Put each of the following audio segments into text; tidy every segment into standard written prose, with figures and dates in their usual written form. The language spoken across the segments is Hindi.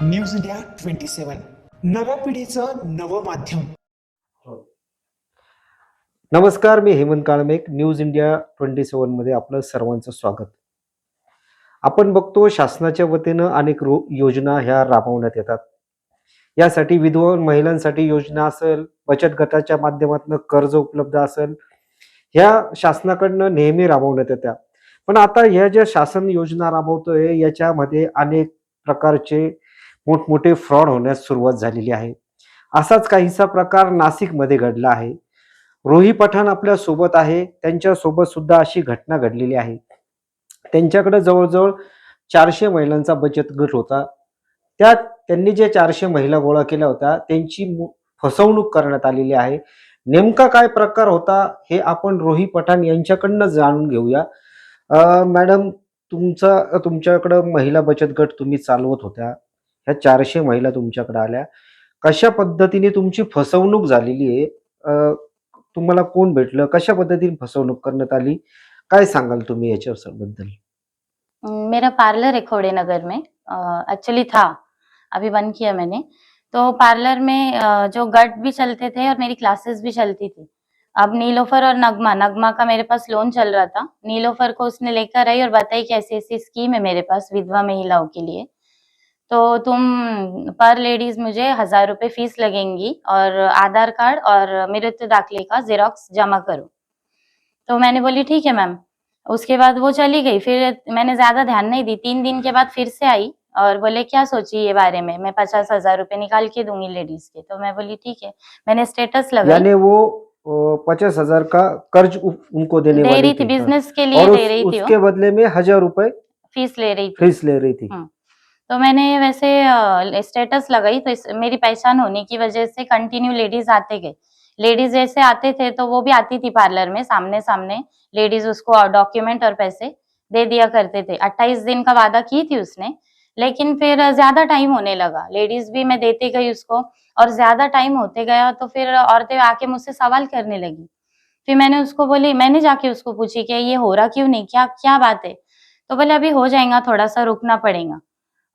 न्यूज इंडिया 27 नव्या पिढीचं नवं माध्यम. नमस्कार, मी हेमंत काळमेक. न्यूज इंडिया 27 मध्ये आपलं सर्वांचं स्वागत. आपण बघतो शासनाच्या वतीनं अनेक योजना ह्या राबवण्यात येतात. यासाठी विधवा महिलांसाठी योजना असेल, बचत गटाच्या माध्यमातून कर्ज उपलब्ध असेल, ह्या शासनाकडनं नेहमी राबवण्यात येतात. पण आता ह्या ज्या शासन योजना राबवतोय याच्यामध्ये अनेक प्रकारचे मोठमोठे फ्रॉड होण्यास सुरुवात झालेली आहे. असाच काहीसा प्रकार नाशिकमध्ये घडला आहे. रोही पठाण आपल्या सोबत आहे. त्यांच्या सोबत सुद्धा अशी घटना घडलेली आहे. त्यांच्याकडे जवळजवळ 400 महिलांचा बचत गट होता. त्यात त्यांनी जे 400 महिला गोळा केल्या होत्या त्यांची फसवणूक करण्यात आलेली आहे. नेमका काय प्रकार होता हे आपण रोही पठाण यांच्याकडनं जाणून घेऊया. मॅडम, तुमच्याकडे महिला बचत गट तुम्ही चालवत होत्या. ह्या 400 महिला तुमच्याकडे आल्या. कशा पद्धतीने तुमची फसवणूक झालेली आहे? तुम्हाला कोण भेटलं? कशा पद्धतीने फसवणूक करण्यात आली? काय सांगाल तुम्ही याच्याबद्दल? मेरा पार्लर है खोड़े नगर में, एक्चुअली था, अभी बंद किया मैंने। तो पार्लर में जो गट भी चलते थे और मेरी क्लासेस भी चलती थी। अब नीलोफर और नगमा का मेरे पास लोन चल रहा था। नीलोफर को उसने लेकर आई और बताई कि ऐसी ऐसी स्कीम है मेरे पास विधवा महिलाओं के लिए, तो तुम पर लेडीज मुझे 1000 रुपये फीस लगेंगी और आधार कार्ड और मृत्यु दाखिले का जेरॉक्स जमा करो। तो मैंने बोली ठीक है मैम। उसके बाद वो चली गई। फिर मैंने ज्यादा ध्यान नहीं दी। 3 दिन के बाद फिर से आई और बोले क्या सोची ये बारे में, मैं 50,000 रुपए निकाल के दूंगी लेडीज के। तो मैं बोली ठीक है। मैंने स्टेटस लगाई। यानी वो 50,000 का कर्ज उनको देने दे वाली रही थी, बिजनेस के लिए और दे रही थी। उसके बदले में 1000 रुपए फीस ले रही थी। फीस ले रही थी। तो मैंने वैसे स्टेटस लगाई, तो मेरी पहचान होने की वजह से कंटिन्यू लेडीज आते गए। लेडीज जैसे आते थे तो वो भी आती थी पार्लर में, सामने सामने लेडीज उसको डॉक्यूमेंट और पैसे दे दिया करते थे। 28 दिन का वादा की थी उसने, लेकिन फिर ज्यादा टाइम होने लगा। लेडीज भी मैं देते गई उसको और ज्यादा टाइम होते गया तो फिर औरतें आके मुझसे सवाल करने लगी। फिर मैंने जाके उसको पूछी कि ये हो रहा क्यों नहीं, क्या क्या बात है? तो बोले अभी हो जाएगा, थोड़ा सा रुकना पड़ेगा।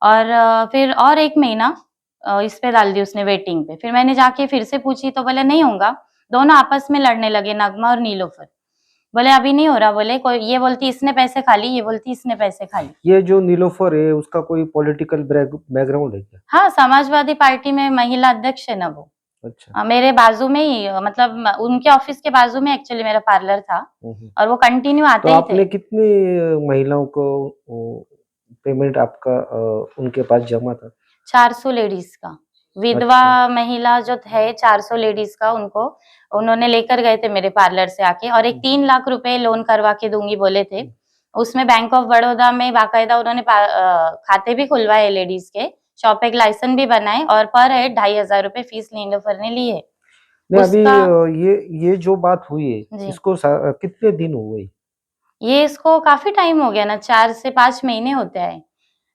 और फिर और 1 महीना इस पे डाल दी उसने वेटिंग पे। फिर मैंने जाके फिर से पूछी तो बोले नहीं होगा। दोनों आपस में लड़ने लगे, नगमा और नीलोफर। बोले अभी नहीं हो रहा, बोले कोई ये बोलती इसने पैसे खा ली, ये बोलती इसने पैसे खा ली। ये जो नीलोफर है उसका कोई पॉलिटिकल बैकग्राउंड है क्या? हाँ, समाजवादी पार्टी में महिला अध्यक्ष है ना वो। अच्छा। मेरे बाजू में ही, मतलब उनके ऑफिस के बाजू में एक्चुअली मेरा पार्लर था और वो कंटिन्यू आते तो ही आपने थे। कितनी महिलाओं को पेमेंट आपका उनके पास जमा था? 400 लेडीज का, विधवा महिला जो है 400 लेडीज का उनको उन्होंने लेकर गए थे मेरे पार्लर से आके, और एक 3 लाख रुपए लोन करवा के दूंगी बोले थे। उसमें बैंक ऑफ बड़ौदा में बाकायदा उन्होंने खाते भी खुलवाए लेडीज के, शॉप एक लाइसेंस भी बनाए और पर हेड 2500 रुपए फीस नीलोफर ने ली है। नहीं, अभी ये जो बात हुई है इसको कितने दिन हुए? ये इसको काफी टाइम हो गया ना, 4 से 5 महीने होते हैं।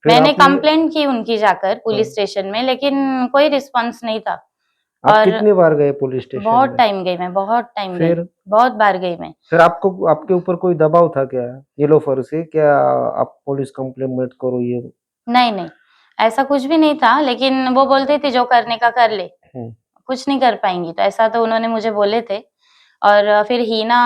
मैंने कंप्लेंट की उनकी जाकर पुलिस स्टेशन में, लेकिन कोई रिस्पांस नहीं था। आप और कितनी बार गए पुलिस स्टेशन? बहुत टाइम गई मैं, बहुत टाइम गई, बहुत बार गई मैं। फिर आपके ऊपर कोई दबाव था क्या नीलोफर से, क्या आप पुलिस कंप्लेंट मत करो ये? नहीं, ऐसा कुछ भी नहीं था, लेकिन वो बोलते थे जो करने का कर ले, कुछ नहीं कर पाएंगी, तो ऐसा तो उन्होंने मुझे बोले थे। और फिर हीना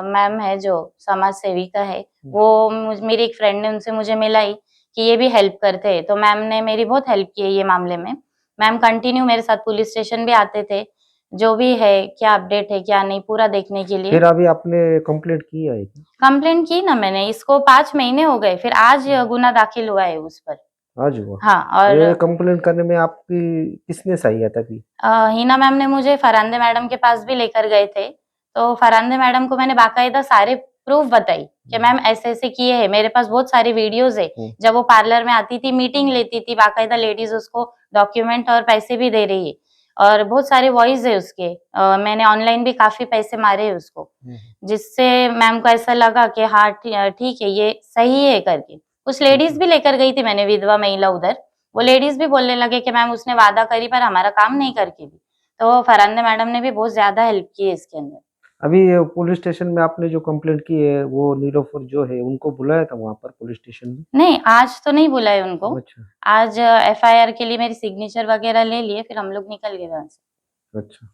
मैम है जो समाज सेविका है, वो मेरी एक फ्रेंड ने उनसे मुझे मिलाई कि ये भी हेल्प करते हैं, तो मैम ने मेरी बहुत हेल्प की है ये मामले में। मैम कंटिन्यू मेरे साथ पुलिस स्टेशन भी आते थे, जो भी है क्या अपडेट है क्या नहीं पूरा देखने के लिए। फिर अभी आपने कंप्लेंट की है? कंप्लेंट की ना मैंने, इसको 5 महीने हो गए, फिर आज गुना दाखिल हुआ है उस पर। आज हुआ? हाँ। और ये कंप्लेंट करने में आपकी किसने सहायता की? हिना मैम ने मुझे फरांदे मैडम के पास भी लेकर गए थे, तो फरांदे मैडम को मैंने बाकायदा सारे प्रूफ बताई कि मैम ऐसे ऐसे किए हैं। मेरे पास बहुत सारी वीडियोस है, जब वो पार्लर में आती थी, मीटिंग लेती थी, बाकायदा लेडीज उसको डॉक्यूमेंट और पैसे भी दे रही है, और बहुत सारे वॉइस है उसके। मैंने ऑनलाइन भी काफी पैसे मारे हैं उसको, जिससे मैम को ऐसा लगा कि हाँ ठीक है ये सही है करके। कुछ लेडीज भी लेकर गई थी मैंने, विधवा महिला उधर, वो लेडीज भी बोलने लगे कि मैम उसने वादा करी पर हमारा काम नहीं करके भी। तो फरांदे मैडम ने भी बहुत ज्यादा हेल्प की है इसके अंदर। अभी पुलिस स्टेशन में आपने जो कंप्लेंट की है वो नीलोफर जो है उनको बुलाया था वहां पर पुलिस स्टेशन में? नहीं, आज तो नहीं बुलाए उनको। अच्छा आज एफआईआर के लिए मेरी सिग्नेचर वगैरह ले लिए, फिर हम लोग निकल गए वहां से। अच्छा।